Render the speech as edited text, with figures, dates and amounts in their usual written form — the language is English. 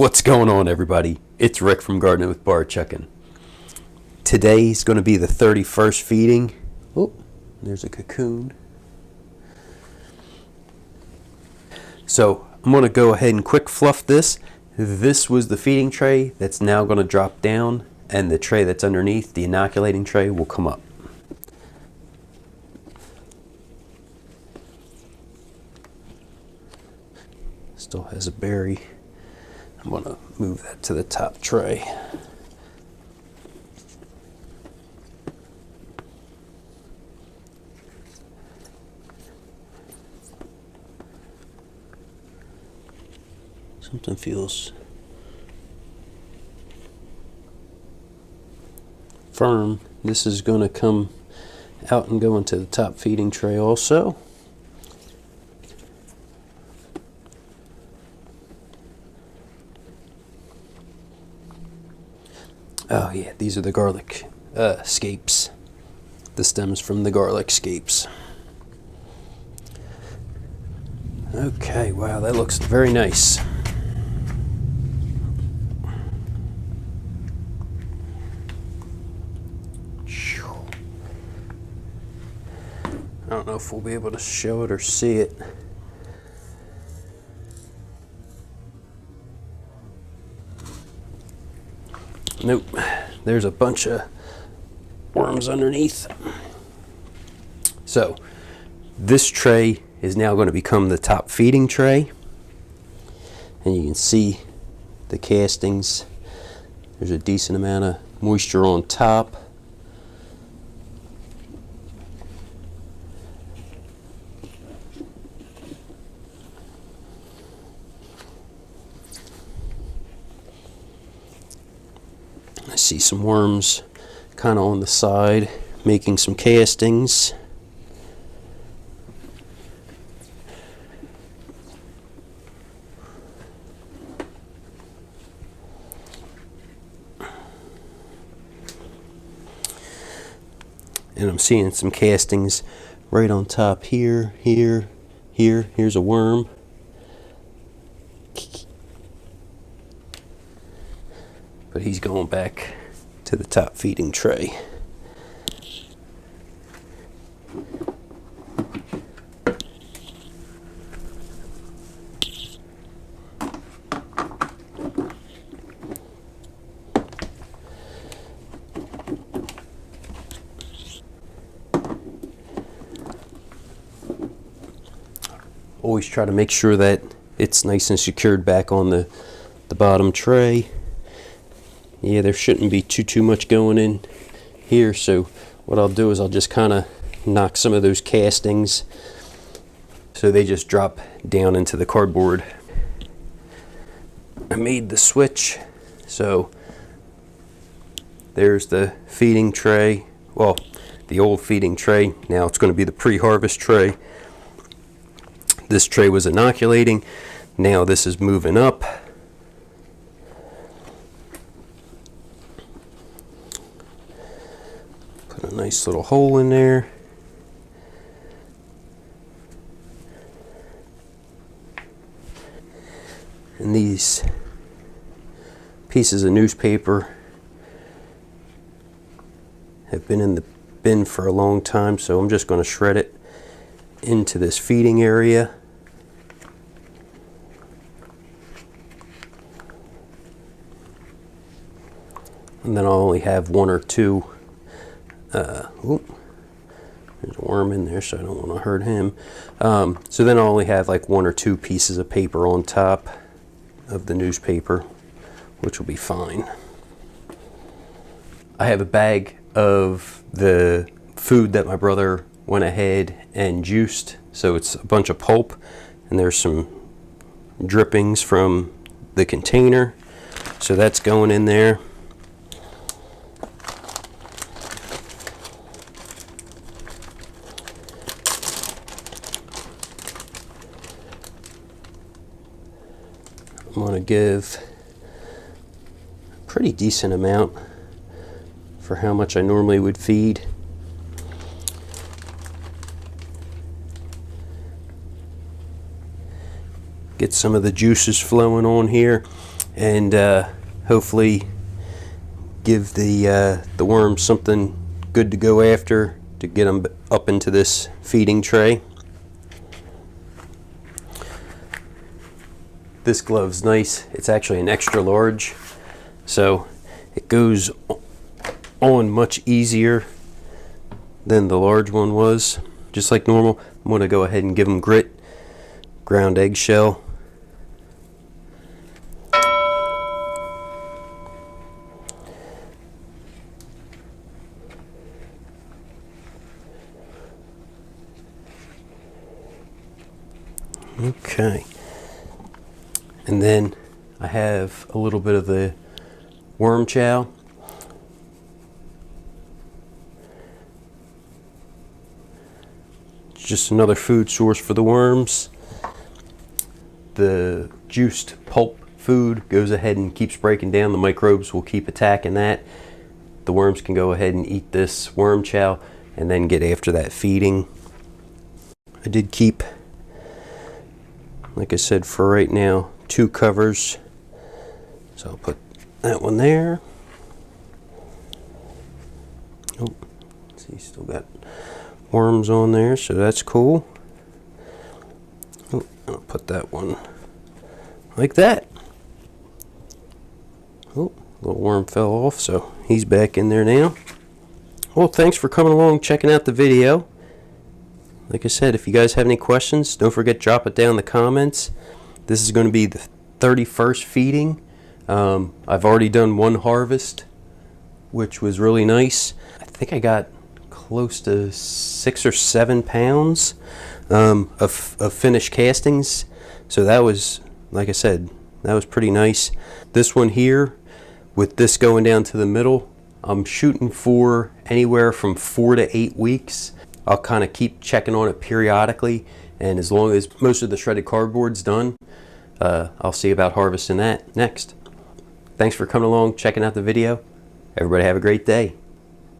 What's going on, everybody? It's Rick from Gardening with Barchuckin. Today's going to be the 31st feeding. Oh, there's a cocoon. So I'm going to go ahead and quick fluff this. This was the feeding tray that's now going to drop down, and the tray that's underneath, the inoculating tray, will come up. Still has a berry. I'm going to move that to the top tray. Something feels firm. This is going to come out and go into the top feeding tray also. Oh yeah, these are the garlic scapes. The stems from the garlic scapes. Okay, wow, that looks very nice. I don't know if we'll be able to show it or see it. Nope, there's a bunch of worms underneath. So this tray is now going to become the top feeding tray, and you can see the castings. There's a decent amount of moisture on top. I see some worms kind of on the side making some castings. And I'm seeing some castings right on top here, here, here. Here's a worm. But he's going back to the top feeding tray. Always try to make sure that it's nice and secured back on the bottom tray. Yeah, there shouldn't be too much going in here, so what I'll do is I'll just kind of knock some of those castings so they just drop down into the cardboard. I made the switch, so there's the feeding tray. Well, the old feeding tray. Now it's going to be the pre-harvest tray. This tray was inoculating. Now this is moving up. Put a nice little hole in there. And these pieces of newspaper have been in the bin for a long time, so I'm just going to shred it into this feeding area. And then I'll only have one or two. There's a worm in there, so I don't want to hurt him. So then I'll only have like one or two pieces of paper on top of the newspaper, which will be fine. I have a bag of the food that my brother went ahead and juiced. So it's a bunch of pulp, and there's some drippings from the container. So that's going in there. I'm going to give a pretty decent amount for how much I normally would feed. Get some of the juices flowing on here. and hopefully give the worms something good to go after to get them up into this feeding tray. This glove's nice. It's actually an extra large, so it goes on much easier than the large one was, just like normal. I'm going to go ahead and give them grit, ground eggshell. Okay. And then I have a little bit of the worm chow. It's just another food source for the worms. The juiced pulp food goes ahead and keeps breaking down. The microbes will keep attacking that. The worms can go ahead and eat this worm chow and then get after that feeding. I did keep, like I said, for right now, 2 covers. So I'll put that one there. Oh, see, still got worms on there, so that's cool. Oh, I'll put that one like that. Oh, little worm fell off, so he's back in there now. Well, thanks for coming along, checking out the video. Like I said, if you guys have any questions, don't forget to drop it down in the comments. This is going to be the 31st feeding. I've already done 1 harvest, which was really nice. I think I got close to 6 or 7 pounds of finished castings. So that was, like I said, that was pretty nice. This one here, with this going down to the middle, I'm shooting for anywhere from 4 to 8 weeks. I'll kind of keep checking on it periodically, and as long as most of the shredded cardboard's done, I'll see about harvesting that next. Thanks for coming along, checking out the video. Everybody have a great day.